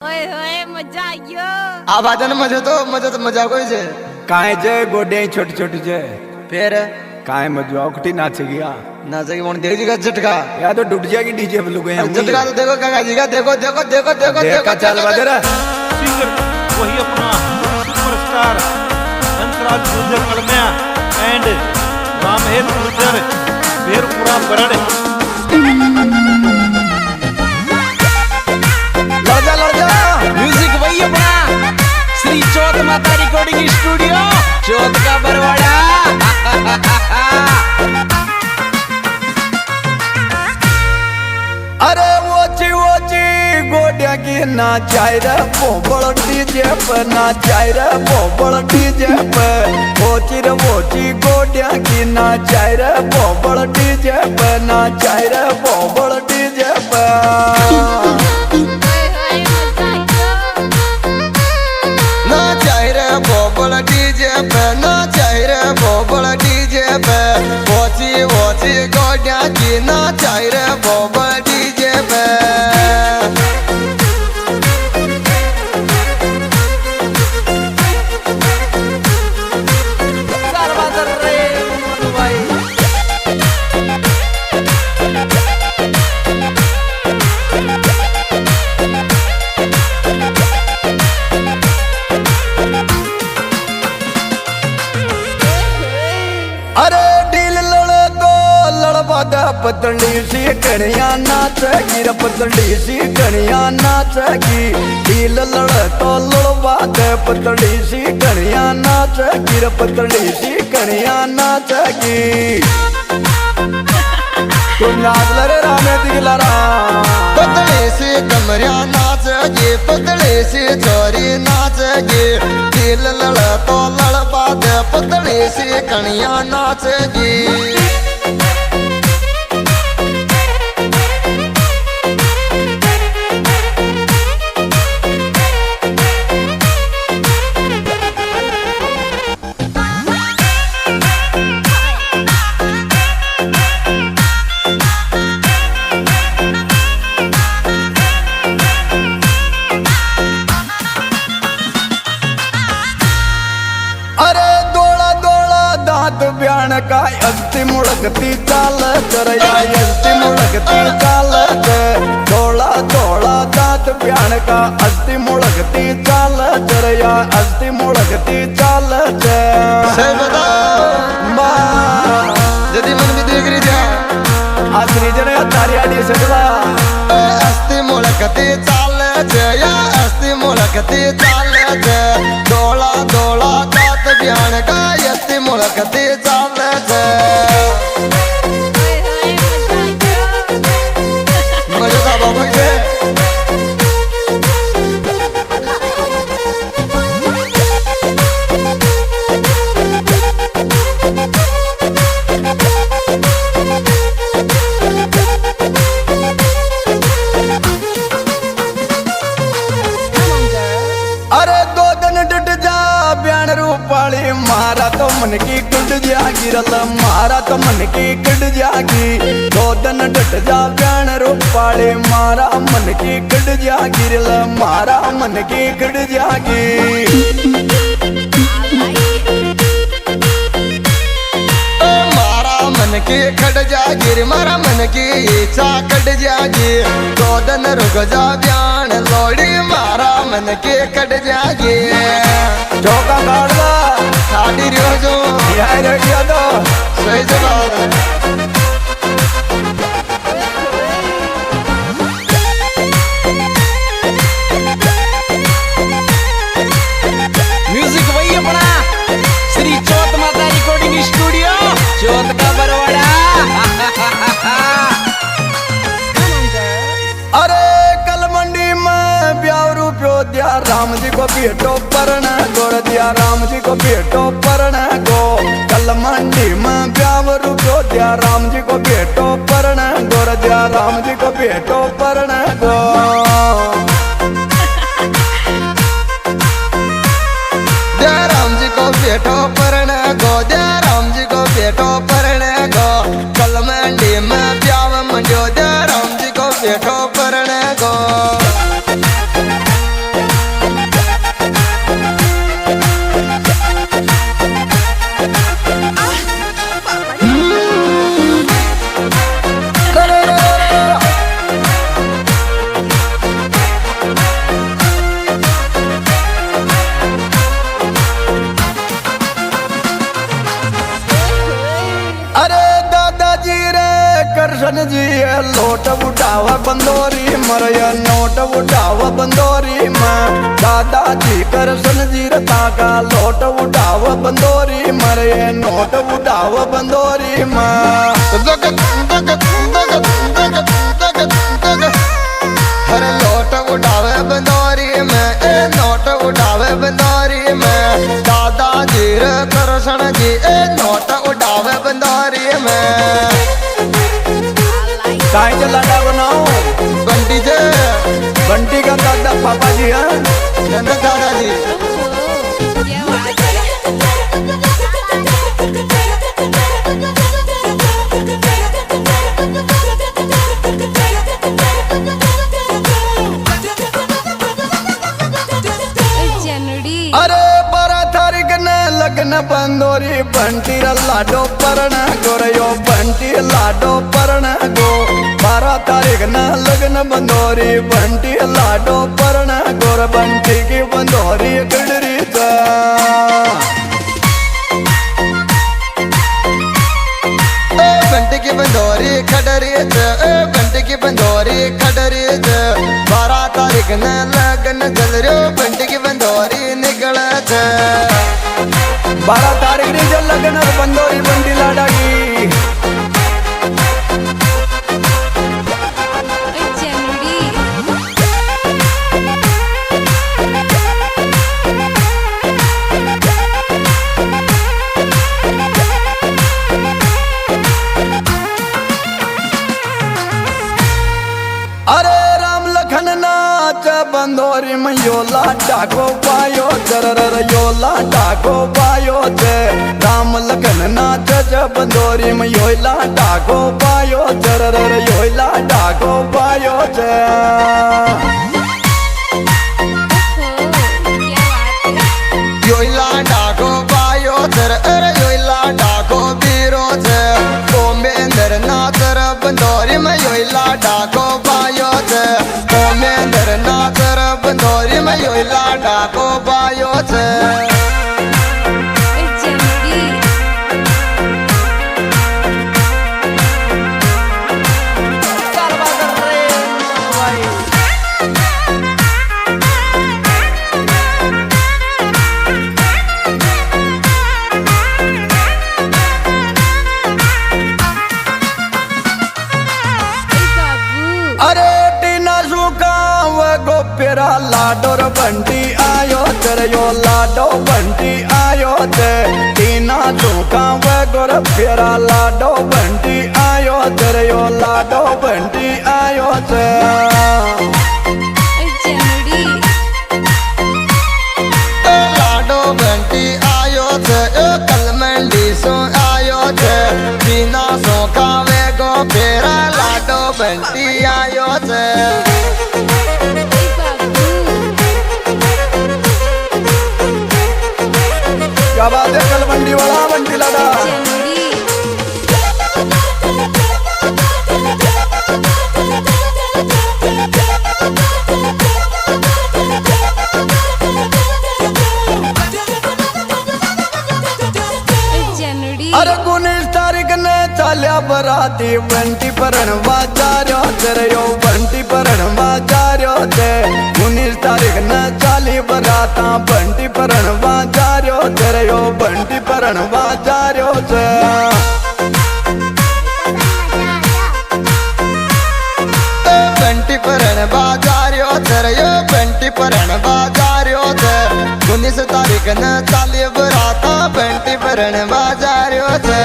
ओए होए मजा आयो आ बाजन मजा कोई छे काहे जे गोडे छोटी छोटी छे फिर काहे मजा उकटी नाचे गया नाचे की मोन देगी का झटका या तो डूब जाएगी डीजे पे लुगे हम झटका तो देखो काका जी का देखो देखो देखो देखो देखो चल बदर सिंगर वही अपना सुपरस्टार हंसराज गुर्जर कलमिया एंड रामहेर गुर्जर भेरपुरा बरड़ लड़ जा म्यूजिक वही अपना श्री चौथ माता रिकॉर्डिंग स्टूडियो चौथ का बरवाड़ा अरे वोची वोची गोडिया की नाचाई रे बोबड़ डीजे पे नाचाई रे बोबड़ डीजे पे वोची गोडिया की नाचाई रे बोबड़ डीजे पे नाचाई रे बोबड़ डीजे पे ओए होए मजा आयो बोबड़ डीजे पे नाचाई रे बोबड़ डीजे पे वोची गोडिया की नाचाई रे बोबड़ डीजे पे अरे डील लड़ दो लड़बादा पतली सी कणिया नाचगी रे पतली सी कणिया नाचगी डील लड़ तो लड़बादा पतली सी कणिया नाचगी रे पतली सी कणिया नाचगी तू नाच रे रामे दिलारा पतले से कमरिया नाचगी पतले से छोरी नाचगी दिल लड़ तो लड़बा दे पतले से कणिया नाचगी ब्याण का अस्ति मुड़कती चाल करया अस्ति मुड़कती चाल थोड़ा थोड़ा दांत ब्याण का अस्ति मुड़कती चाल करया अस्ति मुड़कती चाल सही बताओ मां यदि मन में देख रही जा आसरी जने तारी आड़ी सजवा अस्ति मुड़कती चाल या अस्ति मुड़कती चाल थोड़ा थोड़ा दांत ब्याण का अस्ति मुड़कती चाल ओए होए मजा आयो मजा बाबा के अरे दो दिन डट जा ब्यान रूपाली मारा तो मन की कुंड जागी रल मारा तो मन की कुंड जागी दो दिन डट जा ब्यान रूपाली मारा मन की कुंड जागी रल मारा मन की कुंड जागी मारा मन की खड़ जागी मारा मन की इच्छा कट जागी दो दिन रुक जा ब्यान लोड़ी मारा मन की कट जागी चौका काटला साड़ी रियो जो यार किया तो सही जवाब म्यूजिक वही अपना श्री चौथ माता रिकॉर्डिंग स्टूडियो चौथ का बरवाड़ा अरे कल मंडी में ब्याह रूपयो दिया राम जी को बेटो परण गोर दिया राम जी को बेटो परण गो कल मंडी में ब्याह रूपयो दिया राम जी को बेटो परण गोर दिया राम जी को बेटो परण गो दया राम जी को बेटो परण गो दया राम जी को बेटो परण गो कल मंडी में ब्याह मंडो दया राम जी को बेटो परण गो करसन जी लोट उठावा बंदोरी मरया नोट उठावा बंदोरी में दादाजी करसन जी रता का लोट उठावा बंदोरी मरया नोट उठावा बंदोरी में हर लोट उठावे बंदोरी में ए नोट उठावे बंदोरी में दादाजी रे करसन जी ए नोट उठावे बंदोरी में काय लाडा बनाओ बंटी जे बंटी का दादा पापा जी है दादाजी क्या बात है जनडी अरे 12 तारीख ने लगन बंदोरी बंटी लाडो परण गोरयो बंटी लाडो परण गो 12 तारीख ने लगन बंदोरी बंटी लाडो परण गोर बंटी की बंदोरी गडरी बंटी की बंदोरी खडरी बंटी की बंदोरी खडरी 12 तारीख ने लगन जल रो बंटी की बंदोरी निकल 12 तारीख ने जो लगन बंदोरी बंटी लाडा की जनडी अरे राम लखन नाच बंदोरी में यो लाडा को पायो चरर यो लाडा को पायो चे राम लखन नाच बंदोरी में यो लाडा को पायो चरर यो लाडा को पायो चे योइला डाको पायो थर योइला डाको बीरो थे ओमेंदर नाथर बंदोरी में योइला डाको पायो थे ओमेंदर नाथर बंदोरी में योइला डाको पायो थे जनडी बाबू अरे टीना सुका व गोपेरा लाडोर बंटी आयो चरयो लाडो बंटी आयो चे टीना सुका व गोर पेरा लाडो बंटी आयो चरयो लाडो बंटी आयो चे जनडी लाडो बंटी आयो थे कलमंडी सो आयो थे बिना सो कावे गो फेरा लाडो बंटी आयो थे बाबू क्या बात है कल बंटी वाला बंटी लाडा जनडी जनडी अरे 19 तारीख ने चाल्या बराती बंटी परण बाजार्यो चरयो बंटी परण बाजार्यो चे 19 तारीख ने चाली बराता बंटी परण बाजार्यो चरयो बंटी परण बाजार्यो चे बंटी परण बाजार्यो थरयो बंटी परण बाजार्यो थे 19 तारीख न चाली बराता बंटी परण बाजार्यो थे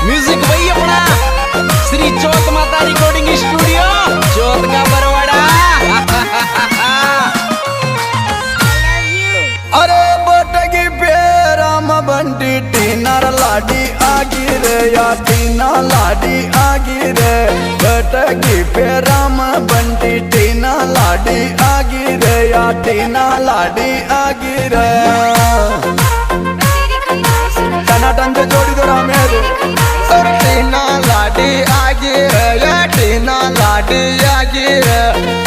म्यूजिक वही अपना श्री चौथ माता रिकॉर्डिंग स्टूडियो चौथ का बरवाड़ा अरे बटगी पेराम बंटी टीनार लाडी आगी रे या टीना लाडी आगी रे बटगी पेराम बंटी टीना लाडी आगी रे या टीना लाडी आगी रे टनाटन से जोड़ी दो रामेर टीना लाडी आगी रे टीना लाडी लाडिया गिर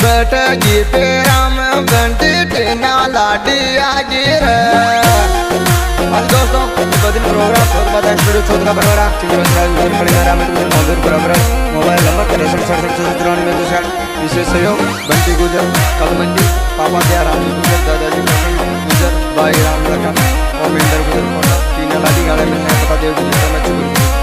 बैठगी पेरा में घंटी टीना लाडिया गिर। आज दोस्तों दिन प्रोग्राम छोटा स्टूडियो छोटा बड़ा मोबाइल नंबर 63 में विशेष सहयोग बंटी गुजर कलमंडी पापा दया राम गुजर दादाजी गुजर भाई राम लखन और मेंढर गुजर टीना लाडी गाड़े में पता देव जी